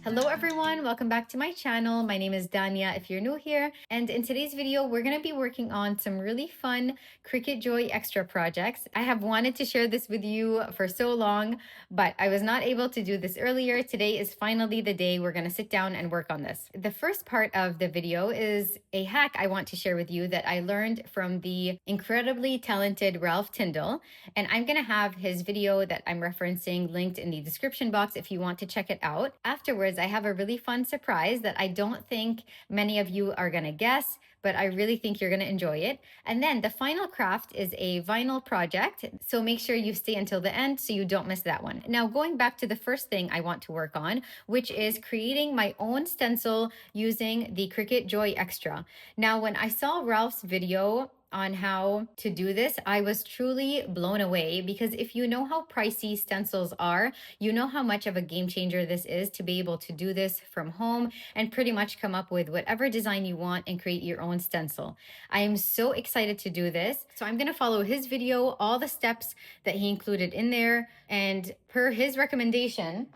Hello everyone, welcome back to my channel. My name is Dania if you're new here, and in today's video we're going to be working on some really fun Cricut Joy Xtra projects. I have wanted to share this with you for so long, but I was not able to do this earlier. Today is finally the day we're going to sit down and work on this. The first part of the video is a hack I want to share with you that I learned from the incredibly talented Ralph Tyndall, and I'm going to have his video that I'm referencing linked in the description box if you want to check it out. Afterwards, I have a really fun surprise that I don't think many of you are going to guess, but I really think you're going to enjoy it. And then the final craft is a vinyl project, so make sure you stay until the end so you don't miss that one. Now, going back to the first thing I want to work on, which is creating my own stencil using the Cricut Joy Xtra. Now, when I saw Ralph's video on how to do this, I was truly blown away, because if you know how pricey stencils are, you know how much of a game changer this is to be able to do this from home and pretty much come up with whatever design you want and create your own stencil. I am so excited to do this. So I'm going to follow his video, all the steps that he included in there, and per his recommendation,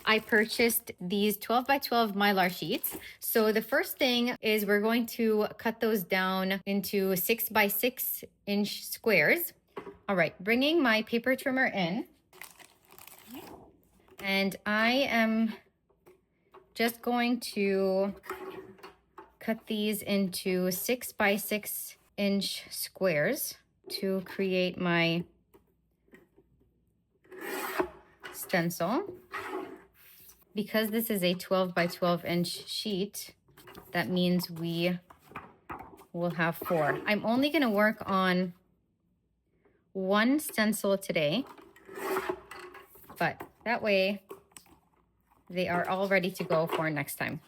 I purchased these 12 by 12 Mylar sheets. So the first thing is we're going to cut those down into 6 by 6 inch squares. All right, bringing my paper trimmer in. And I am just going to cut these into 6 by 6 inch squares to create my stencil. Because this is a 12 by 12 inch sheet, that means we will have 4. I'm only going to work on one stencil today, but that way they are all ready to go for next time.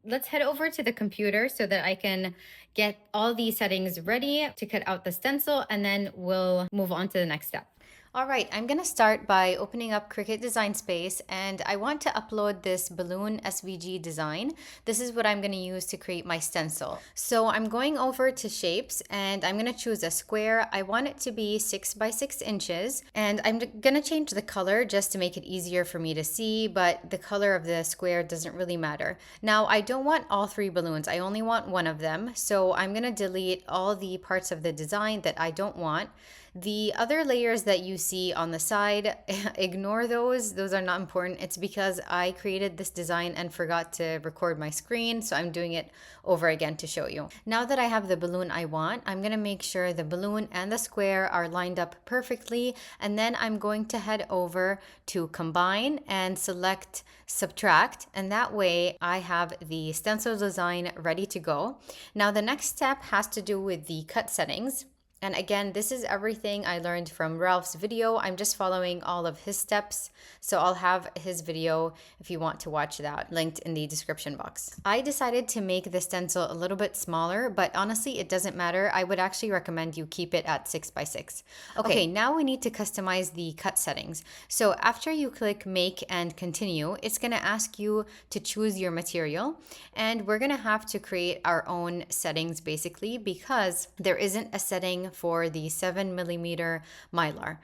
Let's head over to the computer so that I can get all these settings ready to cut out the stencil, and then we'll move on to the next step. All right, I'm going to start by opening up Cricut Design Space, and I want to upload this balloon SVG design. This is what I'm going to use to create my stencil. So I'm going over to shapes, and I'm going to choose a square. I want it to be 6 by 6 inches, and I'm going to change the color just to make it easier for me to see, but the color of the square doesn't really matter. Now, I don't want all 3 balloons. I only want one of them, so I'm going to delete all the parts of the design that I don't want. The other layers that you see on the side, ignore those. Those are not important. It's because I created this design and forgot to record my screen, so I'm doing it over again to show you. Now that I have the balloon I want, I'm going to make sure the balloon and the square are lined up perfectly, and then I'm going to head over to Combine and select Subtract, and that way I have the stencil design ready to go. Now the next step has to do with the cut settings. And again, this is everything I learned from Ralph's video. I'm just following all of his steps. So I'll have his video if you want to watch that linked in the description box. I decided to make the stencil a little bit smaller, but honestly, it doesn't matter. I would actually recommend you keep it at 6 by 6. Okay, now we need to customize the cut settings. So after you click Make and Continue, it's going to ask you to choose your material. And we're going to have to create our own settings basically, because there isn't a setting for the 7mm Mylar.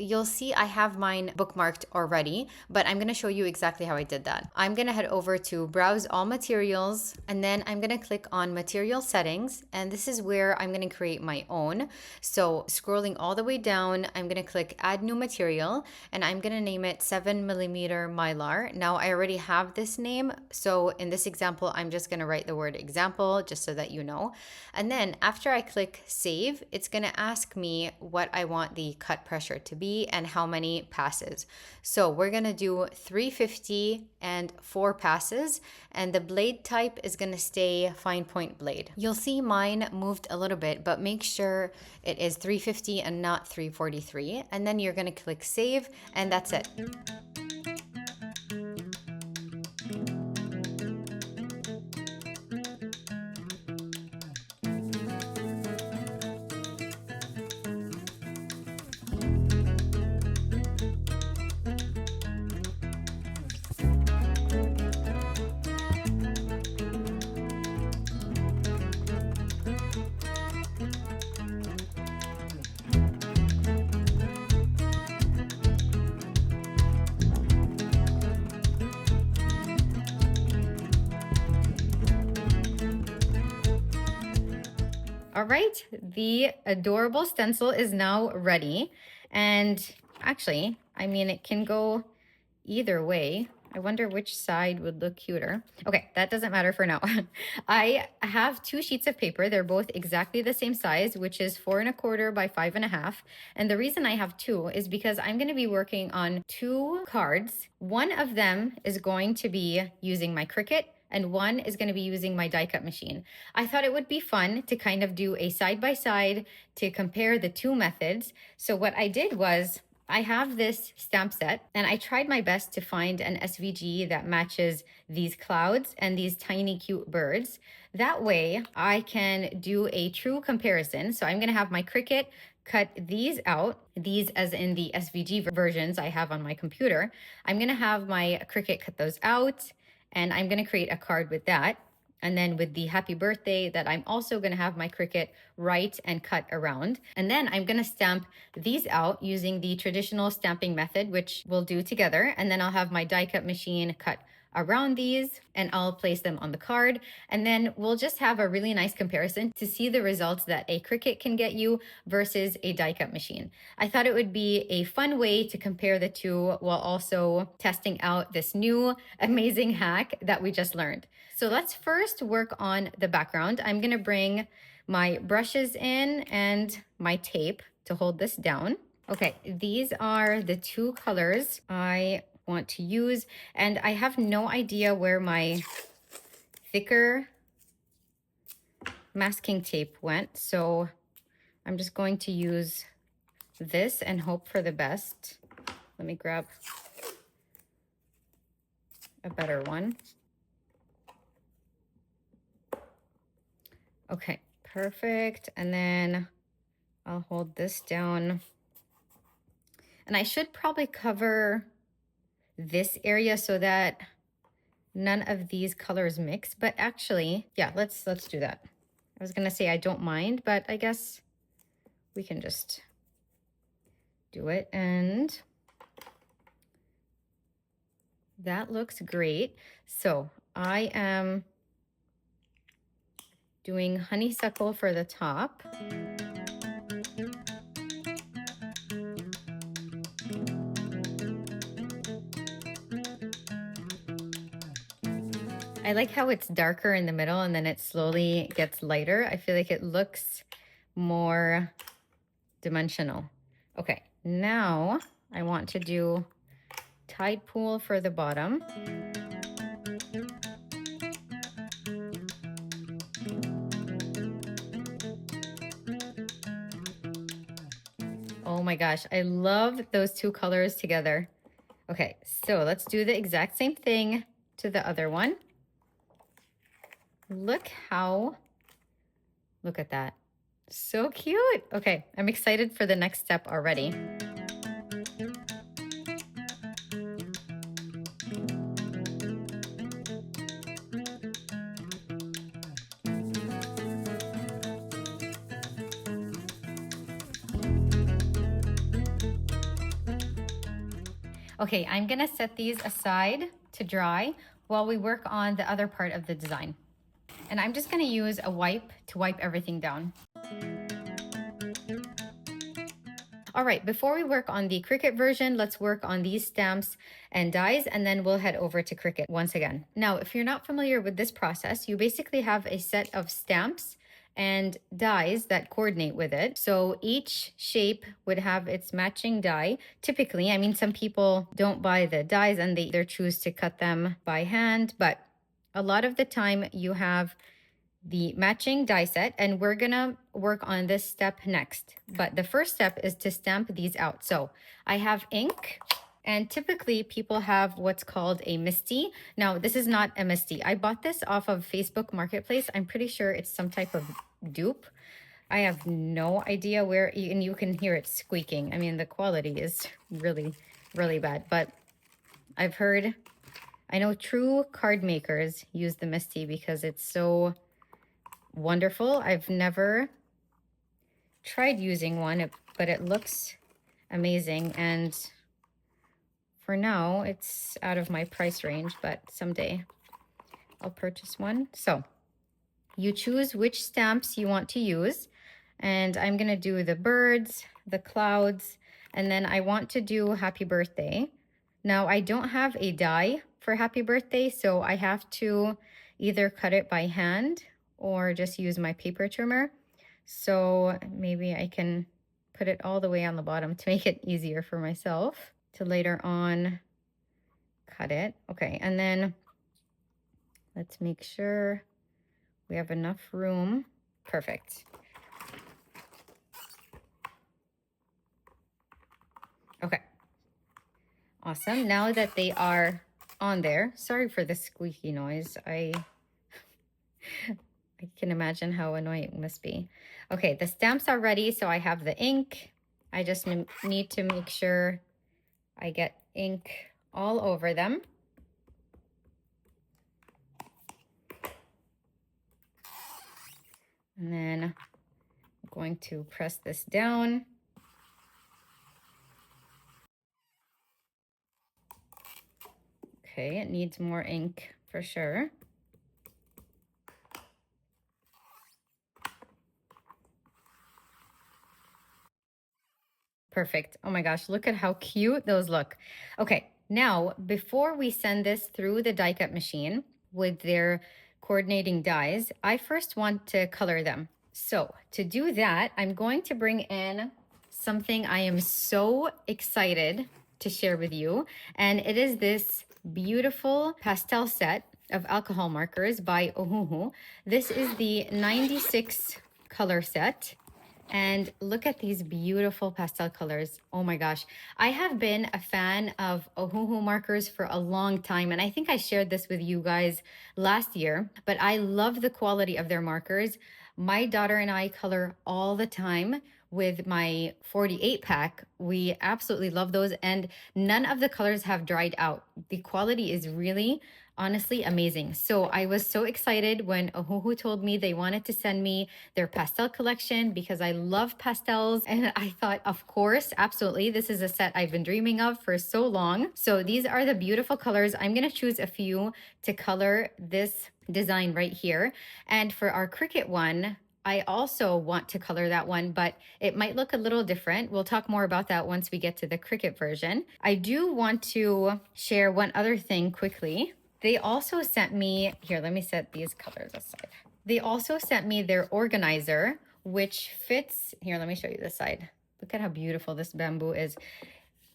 You'll see I have mine bookmarked already, but I'm going to show you exactly how I did that. I'm going to head over to Browse All Materials, and then I'm going to click on Material Settings, and this is where I'm going to create my own. So scrolling all the way down, I'm going to click Add New Material, and I'm going to name it 7mm Mylar. Now I already have this name, so in this example, I'm just going to write the word example just so that you know. And then after I click Save, it's going to ask me what I want the cut pressure to be and how many passes. So we're going to do 350 and 4 passes, and the blade type is going to stay fine point blade. You'll see mine moved a little bit, but make sure it is 350 and not 343, and then you're going to click Save, and that's it. All right, the adorable stencil is now ready. And actually, I mean, it can go either way. I wonder which side would look cuter. Okay, that doesn't matter for now. I have 2 sheets of paper. They're both exactly the same size, which is 4¼ by 5½. And the reason I have 2 is because I'm going to be working on 2 cards. One of them is going to be using my Cricut, and one is going to be using my die cut machine. I thought it would be fun to kind of do a side-by-side to compare the 2 methods. So what I did was, I have this stamp set and I tried my best to find an SVG that matches these clouds and these tiny cute birds. That way I can do a true comparison. So I'm gonna have my Cricut cut these out, these as in the SVG versions I have on my computer. I'm gonna have my Cricut cut those out and I'm gonna create a card with that. And then with the happy birthday that I'm also gonna have my Cricut write and cut around. And then I'm gonna stamp these out using the traditional stamping method, which we'll do together. And then I'll have my die cut machine cut around these and I'll place them on the card. And then we'll just have a really nice comparison to see the results that a Cricut can get you versus a die cut machine. I thought it would be a fun way to compare the two while also testing out this new amazing hack that we just learned. So let's first work on the background. I'm gonna bring my brushes in and my tape to hold this down. Okay, these are the 2 colors I want to use, and I have no idea where my thicker masking tape went, so I'm just going to use this and hope for the best. Let me grab a better one. Okay, perfect. And then I'll hold this down. And I should probably cover this area so that none of these colors mix. But actually, yeah, let's do that. I was gonna say I don't mind, but I guess we can just do it. And that looks great. So I am doing honeysuckle for the top. I like how it's darker in the middle and then it slowly gets lighter. I feel like it looks more dimensional. Okay, now I want to do tide pool for the bottom. Oh my gosh, I love those 2 colors together. Okay, so let's do the exact same thing to the other one. Look at that. So cute. Okay, I'm excited for the next step already. Okay, I'm gonna set these aside to dry while we work on the other part of the design. And I'm just gonna use a wipe to wipe everything down. All right, before we work on the Cricut version, let's work on these stamps and dies, and then we'll head over to Cricut once again. Now, if you're not familiar with this process, you basically have a set of stamps and dies that coordinate with it. So each shape would have its matching die. Typically, I mean, some people don't buy the dies and they either choose to cut them by hand, but a lot of the time you have the matching die set, and we're gonna work on this step next. But the first step is to stamp these out. So I have ink, and typically people have what's called a MISTI. Now, this is not a MISTI. I bought this off of Facebook Marketplace. I'm pretty sure it's some type of dupe. I have no idea where, and you can hear it squeaking. I mean, the quality is really, really bad, but I've heard, I know true card makers use the MISTI because it's so wonderful. I've never tried using one, but it looks amazing. And for now, it's out of my price range, but someday I'll purchase one. So You choose which stamps you want to use. And I'm going to do the birds, the clouds, and then I want to do happy birthday. Now, I don't have a die for happy birthday, so I have to either cut it by hand or just use my paper trimmer. So maybe I can put it all the way on the bottom to make it easier for myself to later on cut it. Okay, and then let's make sure we have enough room. Perfect. Okay. Awesome. Now that they are on there, sorry for the squeaky noise. I can imagine how annoying it must be. Okay, the stamps are ready, so I have the ink. I just need to make sure I get ink all over them. And then I'm going to press this down. Okay, it needs more ink for sure. Perfect. Oh my gosh, look at how cute those look. Okay, now before we send this through the die cut machine with their coordinating dies, I first want to color them. So to do that, I'm going to bring in something I am so excited to share with you. And it is this beautiful pastel set of alcohol markers by Ohuhu. This is the 96 color set. And look at these beautiful pastel colors. Oh my gosh. I have been a fan of Ohuhu markers for a long time. And I think I shared this with you guys last year, but I love the quality of their markers. My daughter and I color all the time with my 48 pack. We absolutely love those. And none of the colors have dried out. The quality is really honestly amazing. So I was so excited when Ohuhu told me they wanted to send me their pastel collection because I love pastels. And I thought, of course, absolutely. This is a set I've been dreaming of for so long. So these are the beautiful colors. I'm going to choose a few to color this design right here. And for our Cricut one, I also want to color that one, but it might look a little different. We'll talk more about that once we get to the Cricut version. I do want to share one other thing quickly. They also sent me, here, let me set these colors aside. They also sent me their organizer, which fits, here, let me show you this side. Look at how beautiful this bamboo is.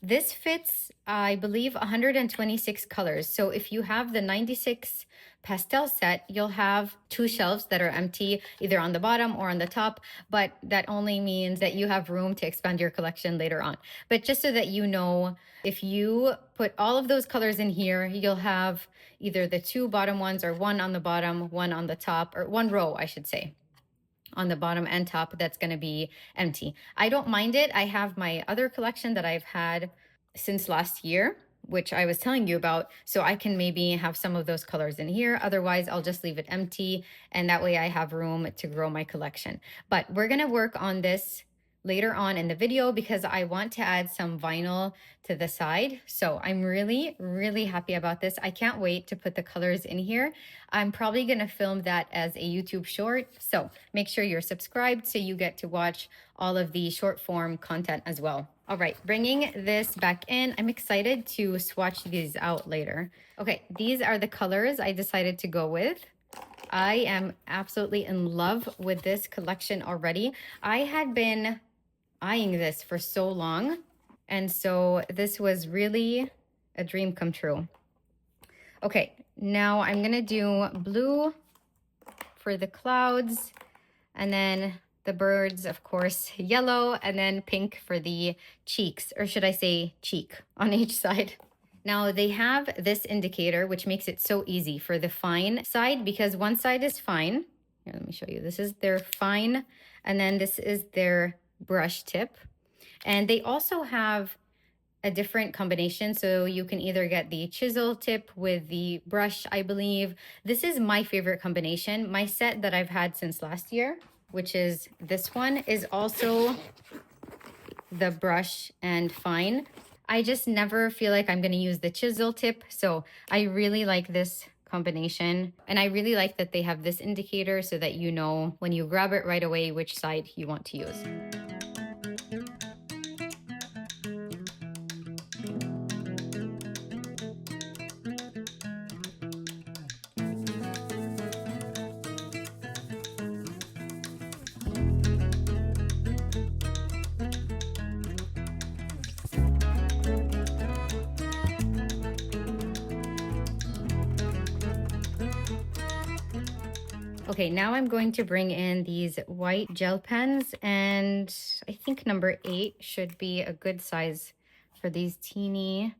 This fits, I believe, 126 colors. So if you have the 96 pastel set, you'll have 2 shelves that are empty, either on the bottom or on the top, but that only means that you have room to expand your collection later on. But just so that you know, if you put all of those colors in here, you'll have either the 2 bottom ones or 1 on the bottom, 1 on the top, or 1 row, I should say, on the bottom and top that's going to be empty. I don't mind it. I have my other collection that I've had since last year, which I was telling you about, so I can maybe have some of those colors in here. Otherwise, I'll just leave it empty, and that way I have room to grow my collection. But we're going to work on this later on in the video because I want to add some vinyl to the side. So I'm really, really happy about this. I can't wait to put the colors in here. I'm probably going to film that as a YouTube short. So make sure you're subscribed so you get to watch all of the short form content as well. All right, bringing this back in. I'm excited to swatch these out later. Okay, these are the colors I decided to go with. I am absolutely in love with this collection already. I had been eyeing this for so long, and so this was really a dream come true. Okay, now I'm gonna do blue for the clouds, and then the birds, of course, yellow, and then pink for the cheeks, or should I say cheek on each side. Now they have this indicator, which makes it so easy for the fine side because one side is fine. Here, let me show you. This is their fine, and then this is their brush tip. And they also have a different combination. So you can either get the chisel tip with the brush, I believe. This is my favorite combination. My set that I've had since last year, which is this one, is also the brush and fine. I just never feel like I'm going to use the chisel tip. So I really like this combination. And I really like that they have this indicator so that you know when you grab it right away which side you want to use. Okay, now I'm going to bring in these white gel pens, and I think number 8 should be a good size for these teeny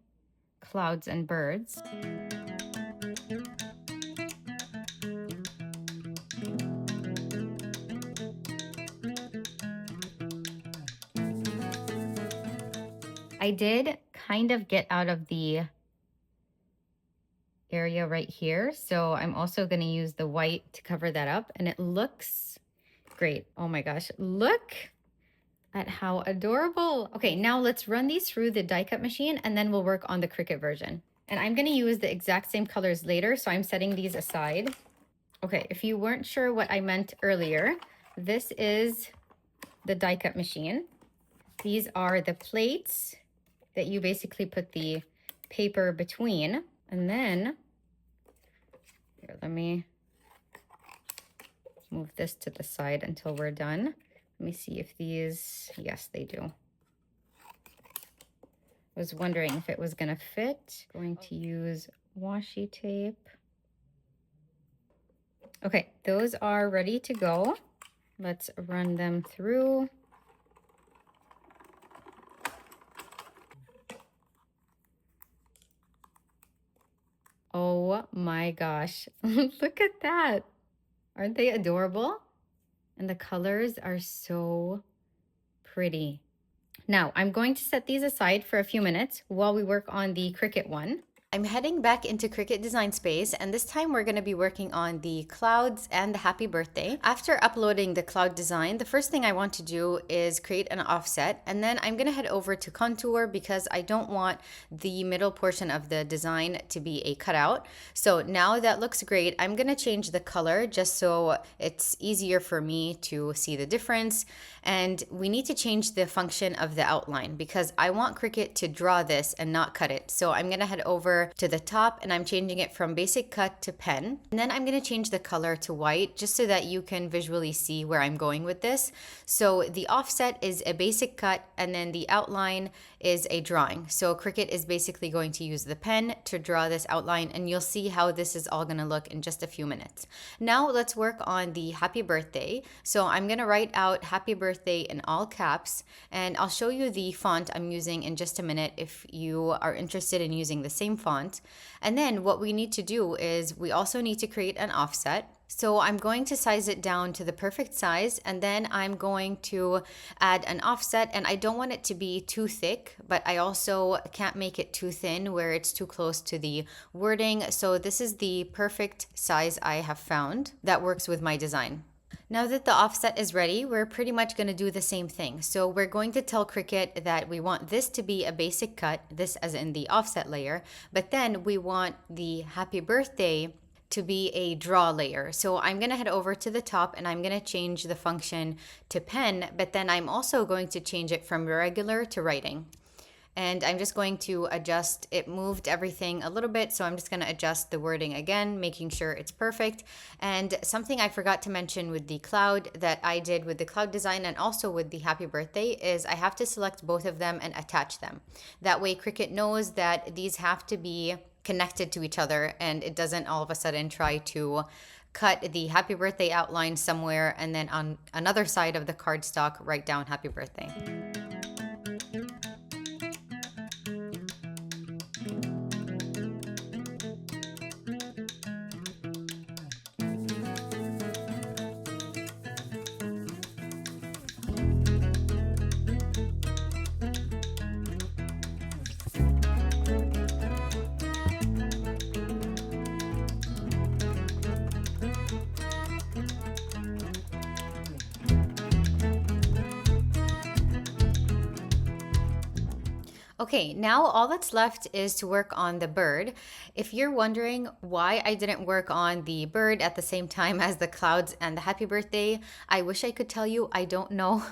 clouds and birds. I did kind of get out of the area right here, so I'm also going to use the white to cover that up, and it looks great. Oh my gosh, look at how adorable. Okay, now let's run these through the die cut machine, and then we'll work on the Cricut version. And I'm going to use the exact same colors later, so I'm setting these aside. Okay, if you weren't sure what I meant earlier, this is the die cut machine. These are the plates that you basically put the paper between, and then here, let me move this to the side until we're done. Let me see if these, yes, they do. I was wondering if it was gonna fit. Going to use washi tape. Okay, those are ready to go. Let's run them through. Oh my gosh, look at that. Aren't they adorable? And the colors are so pretty. Now, I'm going to set these aside for a few minutes while we work on the Cricut one. I'm heading back into Cricut Design Space, and this time we're going to be working on the clouds and the happy birthday. After uploading the cloud design, the first thing I want to do is create an offset, and then I'm going to head over to contour because I don't want the middle portion of the design to be a cutout. So now that looks great, I'm going to change the color just so it's easier for me to see the difference. And we need to change the function of the outline because I want Cricut to draw this and not cut it. So I'm going to head over to the top, and I'm changing it from basic cut to pen. And then I'm going to change the color to white just so that you can visually see where I'm going with this. So the offset is a basic cut, and then the outline is a drawing. So Cricut is basically going to use the pen to draw this outline, and you'll see how this is all going to look in just a few minutes. Now let's work on the happy birthday. So I'm going to write out happy birthday in all caps, and I'll show you the font I'm using in just a minute if you are interested in using the same font. And then what we need to do is we also need to create an offset. So I'm going to size it down to the perfect size, and then I'm going to add an offset, and I don't want it to be too thick, but I also can't make it too thin where it's too close to the wording. So this is the perfect size I have found that works with my design. Now that the offset is ready, we're pretty much going to do the same thing. So we're going to tell Cricut that we want this to be a basic cut, this as in the offset layer, but then we want the happy birthday to be a draw layer. So I'm going to head over to the top, and I'm going to change the function to pen, but then I'm also going to change it from regular to writing. And I'm just going to adjust, it moved everything a little bit, so I'm just going to adjust the wording again, making sure it's perfect. And something I forgot to mention with the cloud that I did with the cloud design and also with the happy birthday is I have to select both of them and attach them. That way Cricut knows that these have to be connected to each other, and it doesn't all of a sudden try to cut the happy birthday outline somewhere and then on another side of the cardstock write down happy birthday. Okay, now all that's left is to work on the bird. If you're wondering why I didn't work on the bird at the same time as the clouds and the happy birthday, I wish I could tell you. I don't know.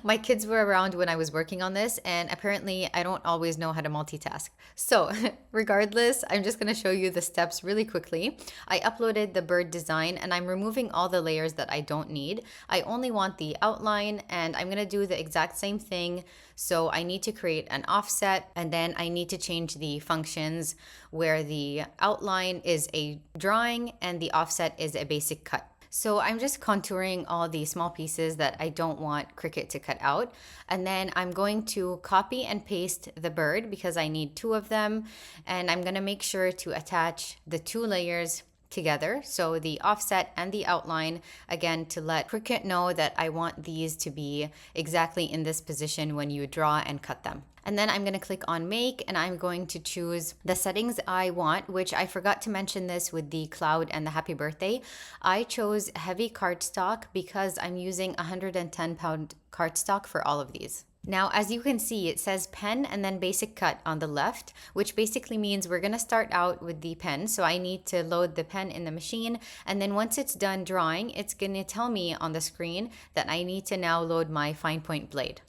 My kids were around when I was working on this, and apparently I don't always know how to multitask. So regardless, I'm just gonna show you the steps really quickly. I uploaded the bird design and I'm removing all the layers that I don't need. I only want the outline, and I'm gonna do the exact same thing. So I need to create an offset, and then I need to change the functions where the outline is a drawing and the offset is a basic cut. So I'm just contouring all the small pieces that I don't want Cricut to cut out. And then I'm going to copy and paste the bird because I need 2 of them. And I'm gonna make sure to attach the 2 layers together, so the offset and the outline, again, to let Cricut know that I want these to be exactly in this position when you draw and cut them. And then I'm going to click on make, and I'm going to choose the settings I want, which I forgot to mention this with the cloud and the happy birthday. I chose heavy cardstock because I'm using 110-pound cardstock for all of these. Now, as you can see, it says pen and then basic cut on the left, which basically means we're gonna start out with the pen. So I need to load the pen in the machine. And then once it's done drawing, it's gonna tell me on the screen that I need to now load my fine point blade.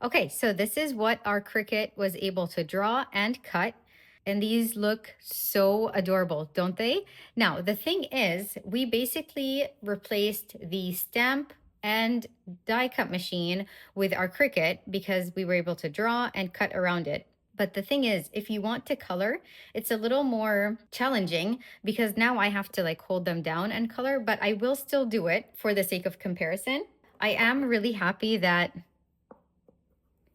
Okay, so this is what our Cricut was able to draw and cut. And these look so adorable, don't they? Now, the thing is, we basically replaced the stamp and die cut machine with our Cricut because we were able to draw and cut around it. But the thing is, if you want to color, it's a little more challenging because now I have to like hold them down and color, but I will still do it for the sake of comparison. I am really happy that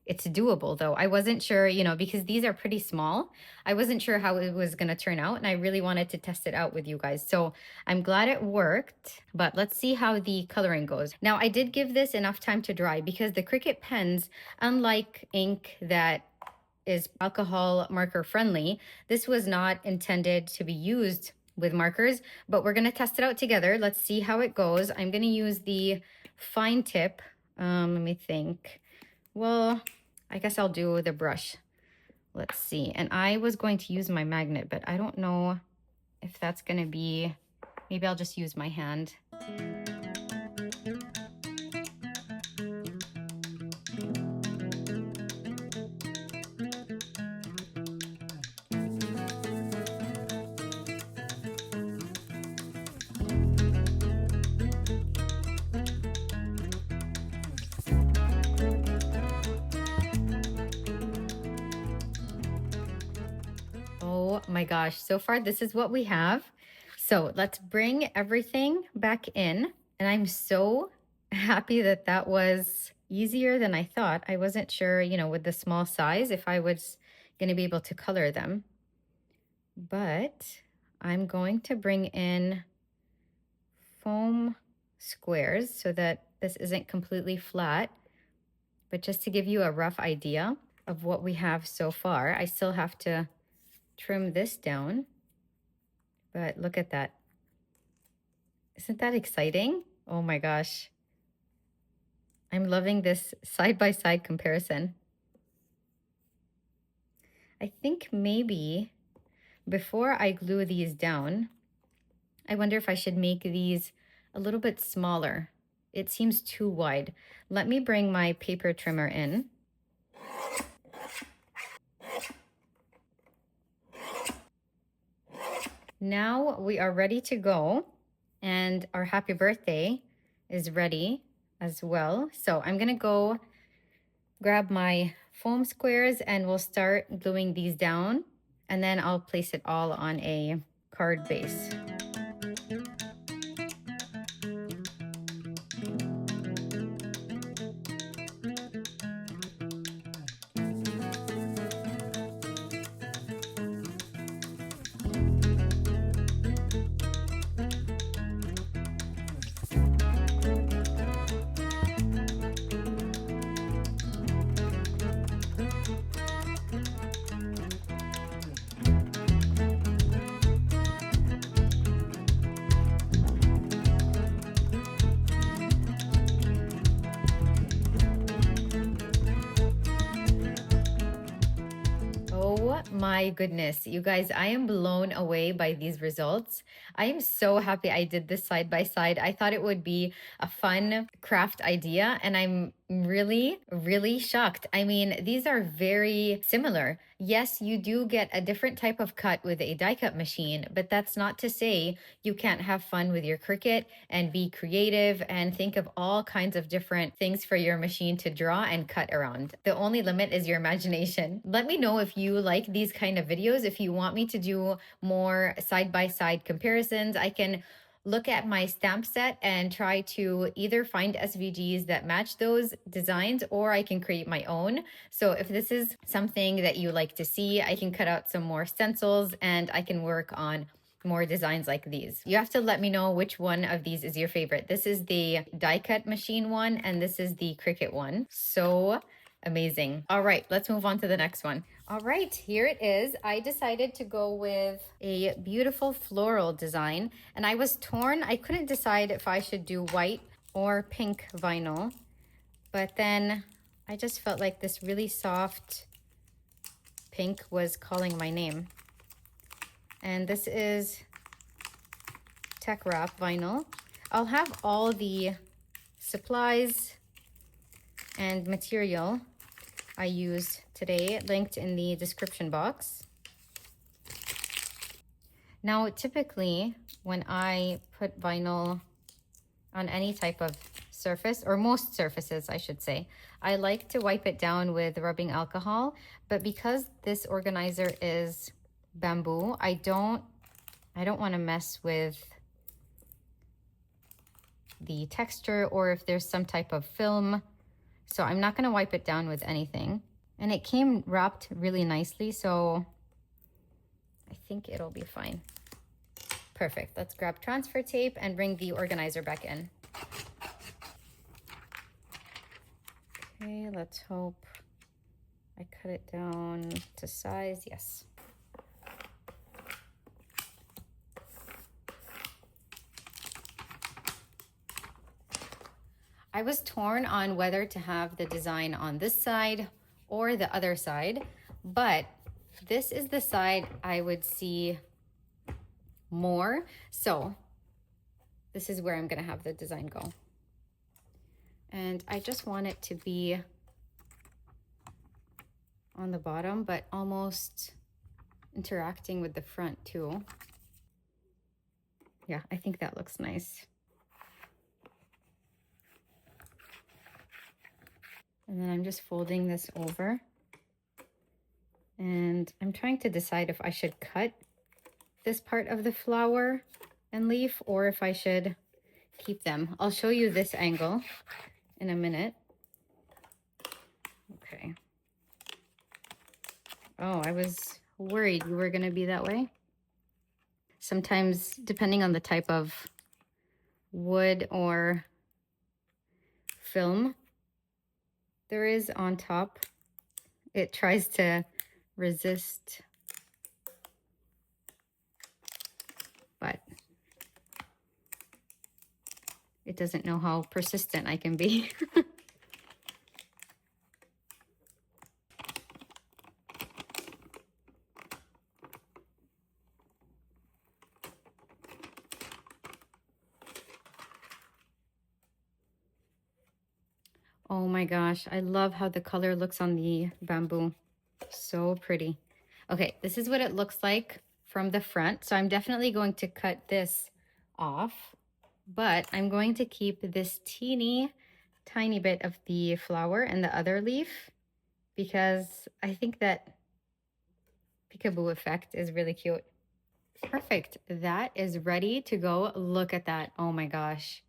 it's doable though. I wasn't sure, because these are pretty small. I wasn't sure how it was going to turn out, and I really wanted to test it out with you guys. So I'm glad it worked, but let's see how the coloring goes. Now, I did give this enough time to dry because the Cricut pens, unlike ink that is alcohol marker friendly, this was not intended to be used with markers, but we're going to test it out together. Let's see how it goes. I'm going to use the fine tip. Let me think. Well, I guess I'll do the brush. Let's see. And I was going to use my magnet, but I don't know if that's going to be, maybe I'll just use my hand. Oh my gosh, so far this is what we have. So let's bring everything back in. And I'm so happy that that was easier than I thought. I wasn't sure, with the small size, if I was going to be able to color them. But I'm going to bring in foam squares so that this isn't completely flat. But just to give you a rough idea of what we have so far, I still have to trim this down, but look at that. Isn't that exciting? Oh my gosh. I'm loving this side-by-side comparison. I think maybe before I glue these down, I wonder if I should make these a little bit smaller. It seems too wide. Let me bring my paper trimmer in. Now we are ready to go, and our happy birthday is ready as well. So I'm gonna go grab my foam squares and we'll start gluing these down, and then I'll place it all on a card base. my goodness, you guys, I am blown away by these results. I am so happy I did this side by side. I thought it would be a fun craft idea, and I'm really shocked. I mean, these are very similar. Yes, you do get a different type of cut with a die cut machine, but that's not to say you can't have fun with your Cricut and be creative and think of all kinds of different things for your machine to draw and cut around. The only limit is your imagination. Let me know if you like these kind of videos. If you want me to do more side-by-side comparisons, I can look at my stamp set and try to either find SVGs that match those designs, or I can create my own. So if this is something that you like to see, I can cut out some more stencils and I can work on more designs like these. You have to let me know which one of these is your favorite. This is the die cut machine one, and this is the Cricut one. So amazing. All right, let's move on to the next one. All right, here it is. I decided to go with a beautiful floral design, and I was torn. I couldn't decide if I should do white or pink vinyl, but then I just felt like this really soft pink was calling my name. And this is Tech Wrap vinyl. I'll have all the supplies and material I used today linked in the description box. Now, typically, when I put vinyl on any type of surface, or most surfaces, I should say, I like to wipe it down with rubbing alcohol, but because this organizer is bamboo, I don't want to mess with the texture or if there's some type of film. So I'm not going to wipe it down with anything. And it came wrapped really nicely, so I think it'll be fine. Perfect. Let's grab transfer tape and bring the organizer back in. Okay, let's hope I cut it down to size. Yes. I was torn on whether to have the design on this side or the other side, but this is the side I would see more. So this is where I'm gonna have the design go. And I just want it to be on the bottom, but almost interacting with the front too. Yeah, I think that looks nice. And then I'm just folding this over. And I'm trying to decide if I should cut this part of the flower and leaf or if I should keep them. I'll show you this angle in a minute. Okay. Oh, I was worried you were going to be that way. Sometimes, depending on the type of wood or film there is on top, it tries to resist, but it doesn't know how persistent I can be. Oh my gosh, I love how the color looks on the bamboo. So pretty. Okay, this is what it looks like from the front. So I'm definitely going to cut this off, but I'm going to keep this tiny bit of the flower and the other leaf because I think that peekaboo effect is really cute. Perfect. That is ready to go. Look at that. Oh my gosh.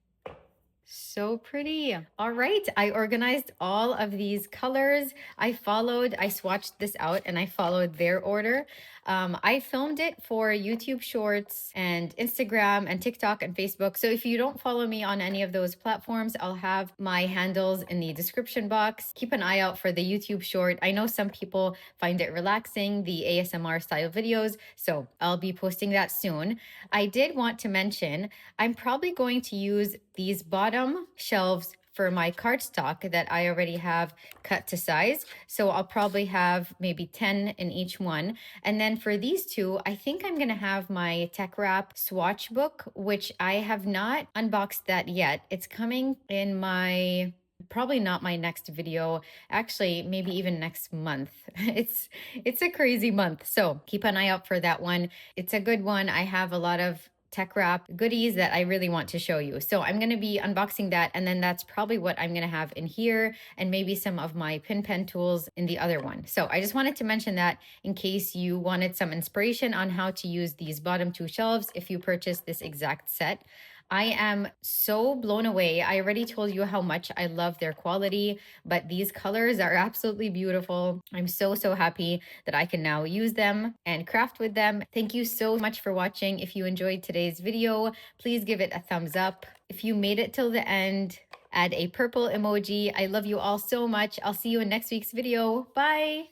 So pretty. All right, I organized all of these colors. I swatched this out and I followed their order. I filmed it for YouTube Shorts and Instagram and TikTok and Facebook. So if you don't follow me on any of those platforms, I'll have my handles in the description box. Keep an eye out for the YouTube Short. I know some people find it relaxing, the ASMR style videos, so I'll be posting that soon. I did want to mention, I'm probably going to use these bottom shelves for my cardstock that I already have cut to size. So I'll probably have maybe 10 in each one. And then for these two, I think I'm going to have my tech wrap swatch book, which I have not unboxed that yet. It's coming in my, probably not my next video, actually maybe even next month. It's a crazy month, so keep an eye out for that one. It's a good one. I have a lot of tech wrap goodies that I really want to show you. So I'm going to be unboxing that, and then that's probably what I'm going to have in here, and maybe some of my pin pen tools in the other one. So I just wanted to mention that in case you wanted some inspiration on how to use these bottom two shelves if you purchase this exact set. I am so blown away. I already told you how much I love their quality, but these colors are absolutely beautiful. I'm so happy that I can now use them and craft with them. Thank you so much for watching. If you enjoyed today's video, please give it a thumbs up. If you made it till the end, add a purple emoji. I love you all so much. I'll see you in next week's video. Bye.